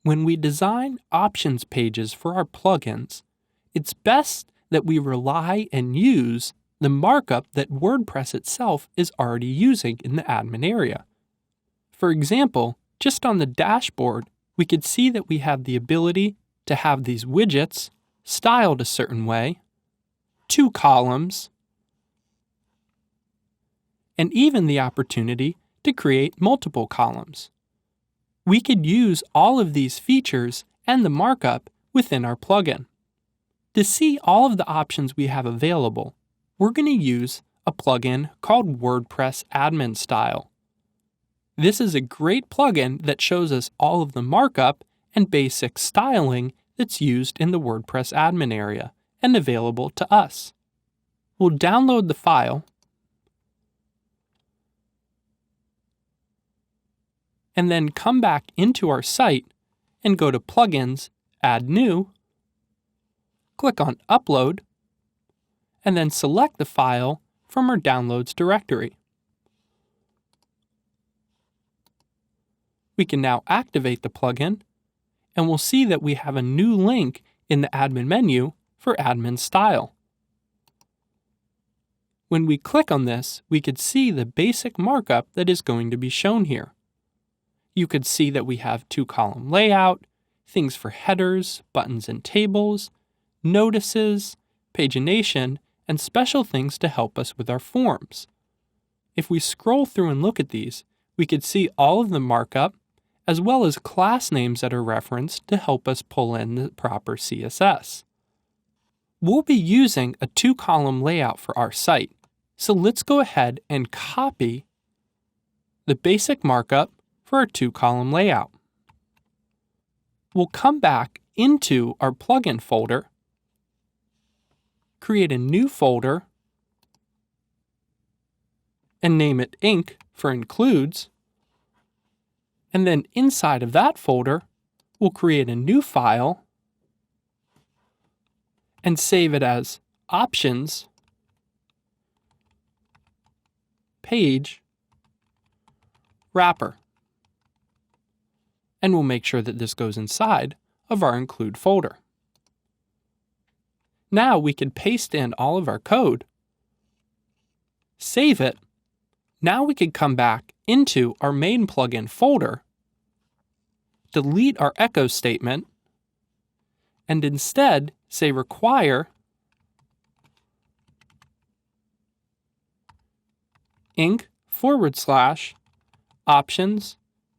When we design options pages for our plugins, it's best that we rely and use the markup that WordPress itself is already using in the admin area. For example, just on the dashboard, we could see that we have the ability to have these widgets styled a certain way, 2 columns, and even the opportunity to create multiple columns. We could use all of these features and the markup within our plugin. To see all of the options we have available, we're going to use a plugin called WordPress Admin Style. This is a great plugin that shows us all of the markup and basic styling that's used in the WordPress admin area and available to us. We'll download the file and then come back into our site and go to Plugins, Add New, click on Upload, and then select the file from our Downloads directory. We can now activate the plugin, and we'll see that we have a new link in the admin menu for admin style. When we click on this, we could see the basic markup that is going to be shown here. You could see that we have 2-column layout, things for headers, buttons and tables, notices, pagination, and special things to help us with our forms. If we scroll through and look at these, we could see all of the markup as well as class names that are referenced to help us pull in the proper CSS. We'll be using a 2-column layout for our site, so let's go ahead and copy the basic markup for our 2-column layout. We'll come back into our plugin folder, create a new folder, and name it Inc for includes, and then inside of that folder, we'll create a new file and save it as Options Page Wrapper. And we'll make sure that this goes inside of our include folder. Now we can paste in all of our code, save it. Now we can come back into our main plugin folder, delete our echo statement, and instead say require inc/options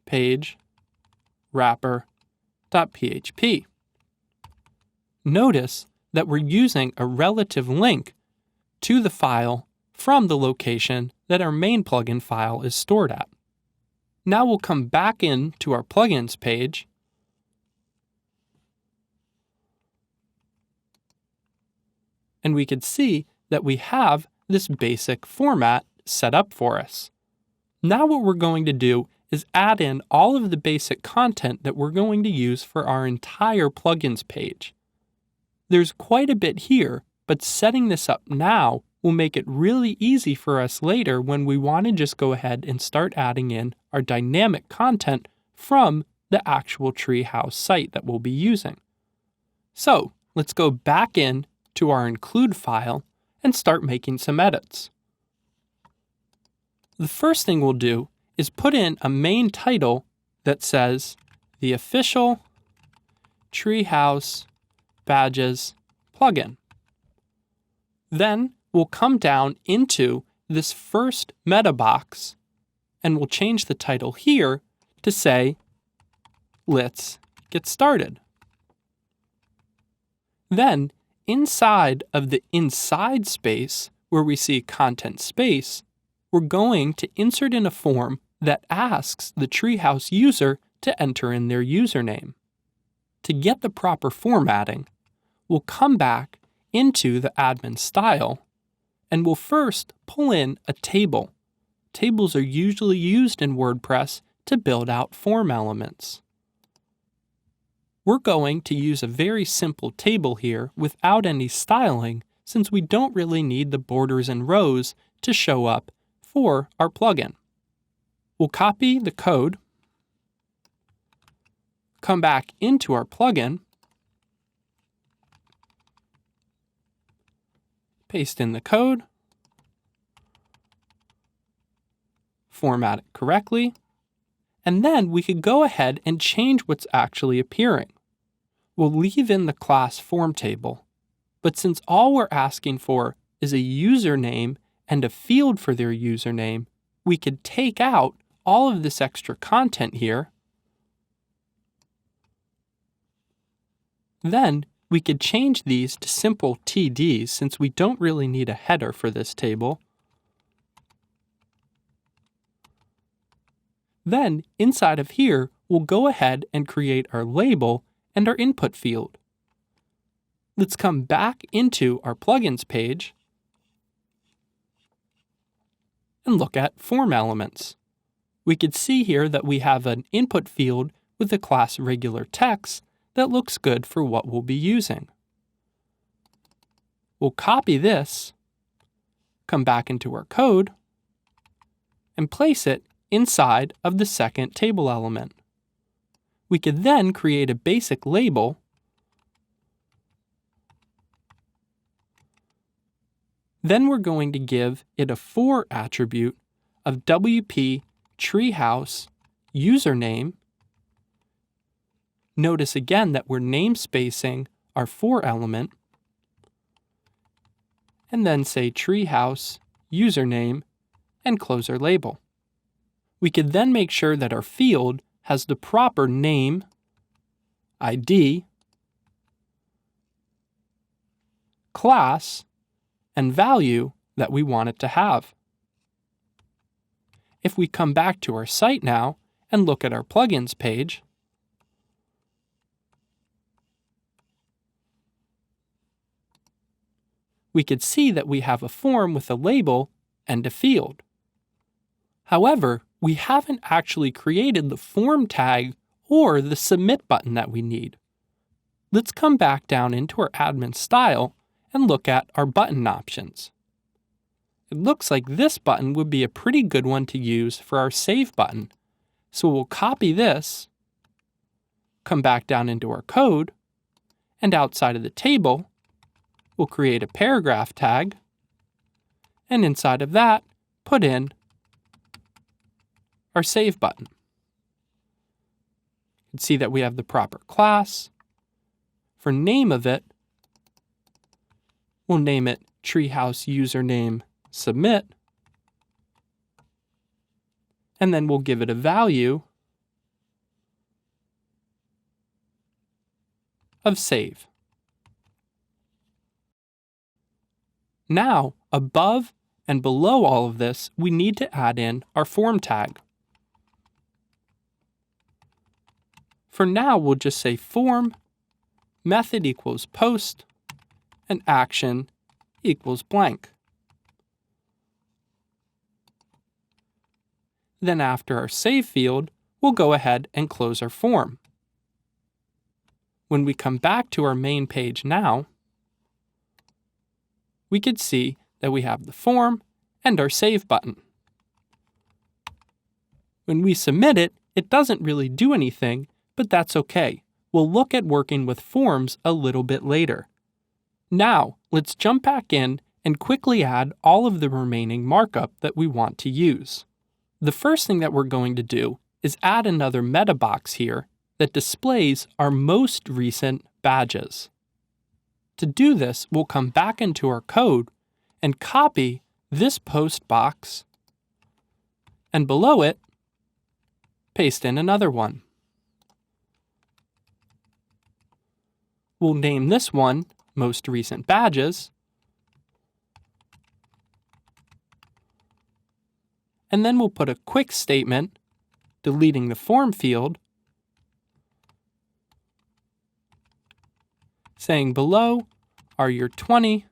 page wrapper.php. Notice that we're using a relative link to the file from the location that our main plugin file is stored at. Now we'll come back into our plugins page and we can see that we have this basic format set up for us. Now what we're going to do is add in all of the basic content that we're going to use for our entire plugins page. There's quite a bit here, but setting this up now will make it really easy for us later when we want to just go ahead and start adding in our dynamic content from the actual Treehouse site that we'll be using. So let's go back in to our include file and start making some edits. The first thing we'll do is put in a main title that says the official Treehouse Badges plugin. Then we'll come down into this first meta box and we'll change the title here to say, let's get started. Then inside of the inside space where we see content space, we're going to insert in a form that asks the Treehouse user to enter in their username. To get the proper formatting, we'll come back into the admin style and we'll first pull in a table. Tables are usually used in WordPress to build out form elements. We're going to use a very simple table here without any styling since we don't really need the borders and rows to show up for our plugin. We'll copy the code, come back into our plugin, paste in the code, format it correctly, and then we could go ahead and change what's actually appearing. We'll leave in the class form table, but since all we're asking for is a username and a field for their username, we could take out all of this extra content here. Then we could change these to simple TDs since we don't really need a header for this table. Then inside of here, we'll go ahead and create our label and our input field. Let's come back into our plugins page and look at form elements. We could see here that we have an input field with the class regular text that looks good for what we'll be using. We'll copy this, come back into our code, and place it inside of the second table element. We could then create a basic label Then we're going to give it a for attribute of WP treehouse username. Notice again that we're namespacing our for element, and then say treehouse username and close our label. We could then make sure that our field has the proper name, ID, class, and value that we want it to have. If we come back to our site now and look at our plugins page, we could see that we have a form with a label and a field. However, we haven't actually created the form tag or the submit button that we need. Let's come back down into our admin style and look at our button options. It looks like this button would be a pretty good one to use for our save button. So we'll copy this, come back down into our code, and outside of the table, we'll create a paragraph tag, and inside of that, put in our save button. You can see that we have the proper class. For name of it, we'll name it treehouse username submit, and then we'll give it a value of save. Now, above and below all of this, we need to add in our form tag. For now, we'll just say form method equals post and action equals blank. Then after our save field, we'll go ahead and close our form. When we come back to our main page now, we could see that we have the form and our save button. When we submit it, it doesn't really do anything, but that's okay. We'll look at working with forms a little bit later. Now, let's jump back in and quickly add all of the remaining markup that we want to use. The first thing that we're going to do is add another meta box here that displays our most recent badges. To do this, we'll come back into our code and copy this post box, and below it, paste in another one. We'll name this one most recent badges, and then we'll put a quick statement deleting the form field, saying below are your 20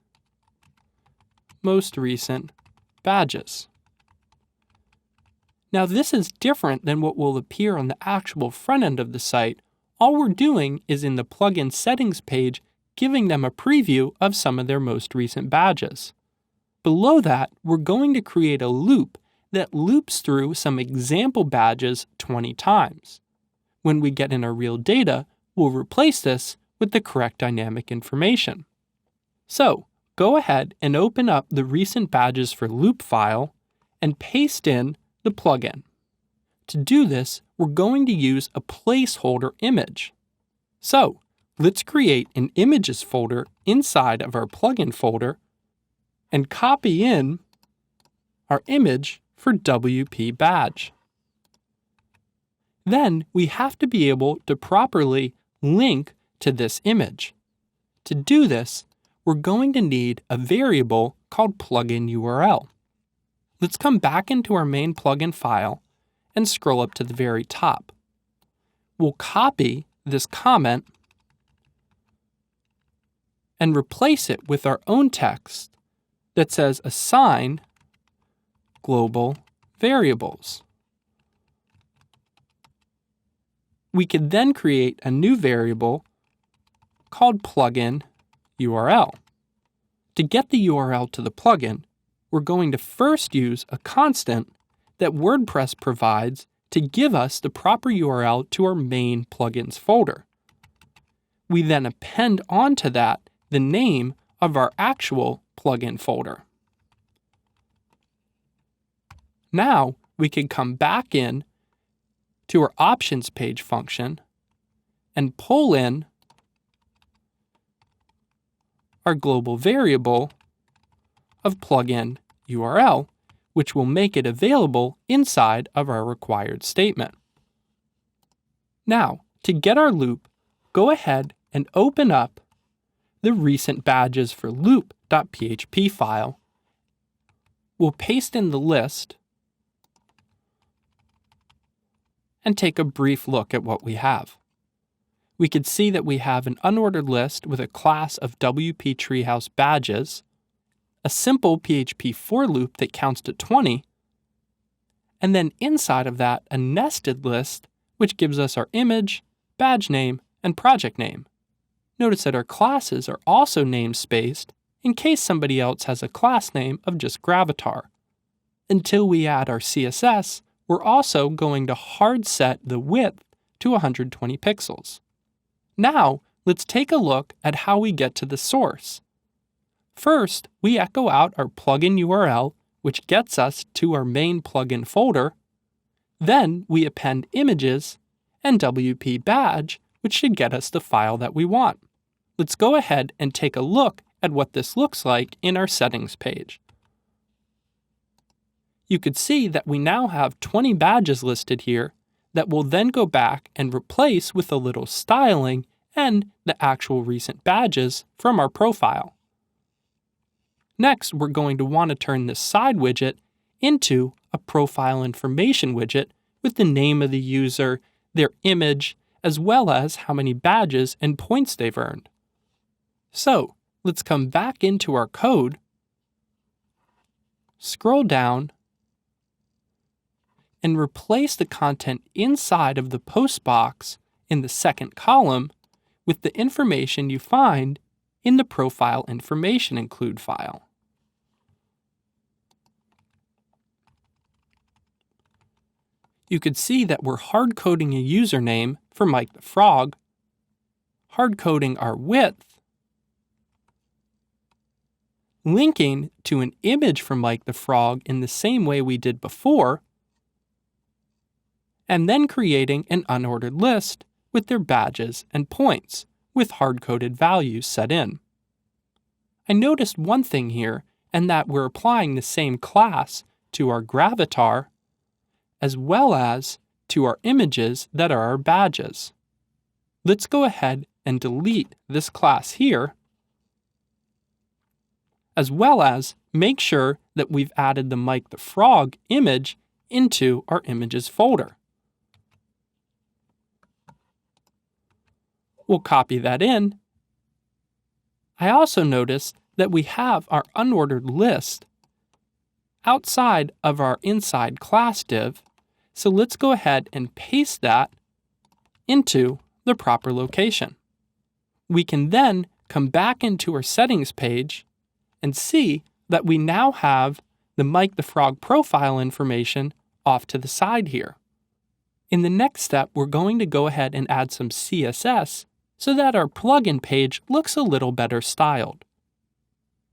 most recent badges. Now this is different than what will appear on the actual front end of the site. All we're doing is in the plugin settings page giving them a preview of some of their most recent badges. Below that, we're going to create a loop that loops through some example badges 20 times. when we get in our real data, we'll replace this with the correct dynamic information. So, go ahead and open up the recent badges for loop file and paste in the plugin. To do this, we're going to use a placeholder image. So, let's create an images folder inside of our plugin folder and copy in our image for WP badge. Then we have to be able to properly link to this image. To do this, we're going to need a variable called plugin URL. Let's come back into our main plugin file and scroll up to the very top. We'll copy this comment and replace it with our own text that says assign global variables. We could then create a new variable called plugin URL. To get the URL to the plugin, we're going to first use a constant that WordPress provides to give us the proper URL to our main plugins folder. We then append onto that the name of our actual plugin folder. Now we can come back in to our options page function and pull in our global variable of plugin URL, which will make it available inside of our required statement. Now, to get our loop, go ahead and open up the recent badges for loop.php file. We'll paste in the list and take a brief look at what we have. We can see that we have an unordered list with a class of WP Treehouse badges, a simple PHP for loop that counts to 20, and then inside of that, a nested list which gives us our image, badge name, and project name. Notice that our classes are also namespaced in case somebody else has a class name of just Gravatar. Until we add our CSS, we're also going to hard set the width to 120 pixels. Now, let's take a look at how we get to the source. First, we echo out our plugin URL, which gets us to our main plugin folder. Then we append images and WP badge, which should get us the file that we want. Let's go ahead and take a look at what this looks like in our settings page. You could see that we now have 20 badges listed here that will then go back and replace with a little styling and the actual recent badges from our profile. Next, we're going to want to turn this side widget into a profile information widget with the name of the user, their image, as well as how many badges and points they've earned. So, let's come back into our code, scroll down, and replace the content inside of the post box in the second column with the information you find in the profile information include file. You could see that we're hard-coding a username for Mike the Frog, hard-coding our width, linking to an image from Mike the Frog in the same way we did before, and then creating an unordered list with their badges and points with hard-coded values set in. I noticed one thing here, and that we're applying the same class to our Gravatar as well as to our images that are our badges. Let's go ahead and delete this class here, as well as make sure that we've added the Mike the Frog image into our images folder. We'll copy that in. I also noticed that we have our unordered list outside of our inside class div, so let's go ahead and paste that into the proper location. We can then come back into our settings page and see that we now have the Mike the Frog profile information off to the side here. In the next step, we're going to go ahead and add some CSS so that our plugin page looks a little better styled.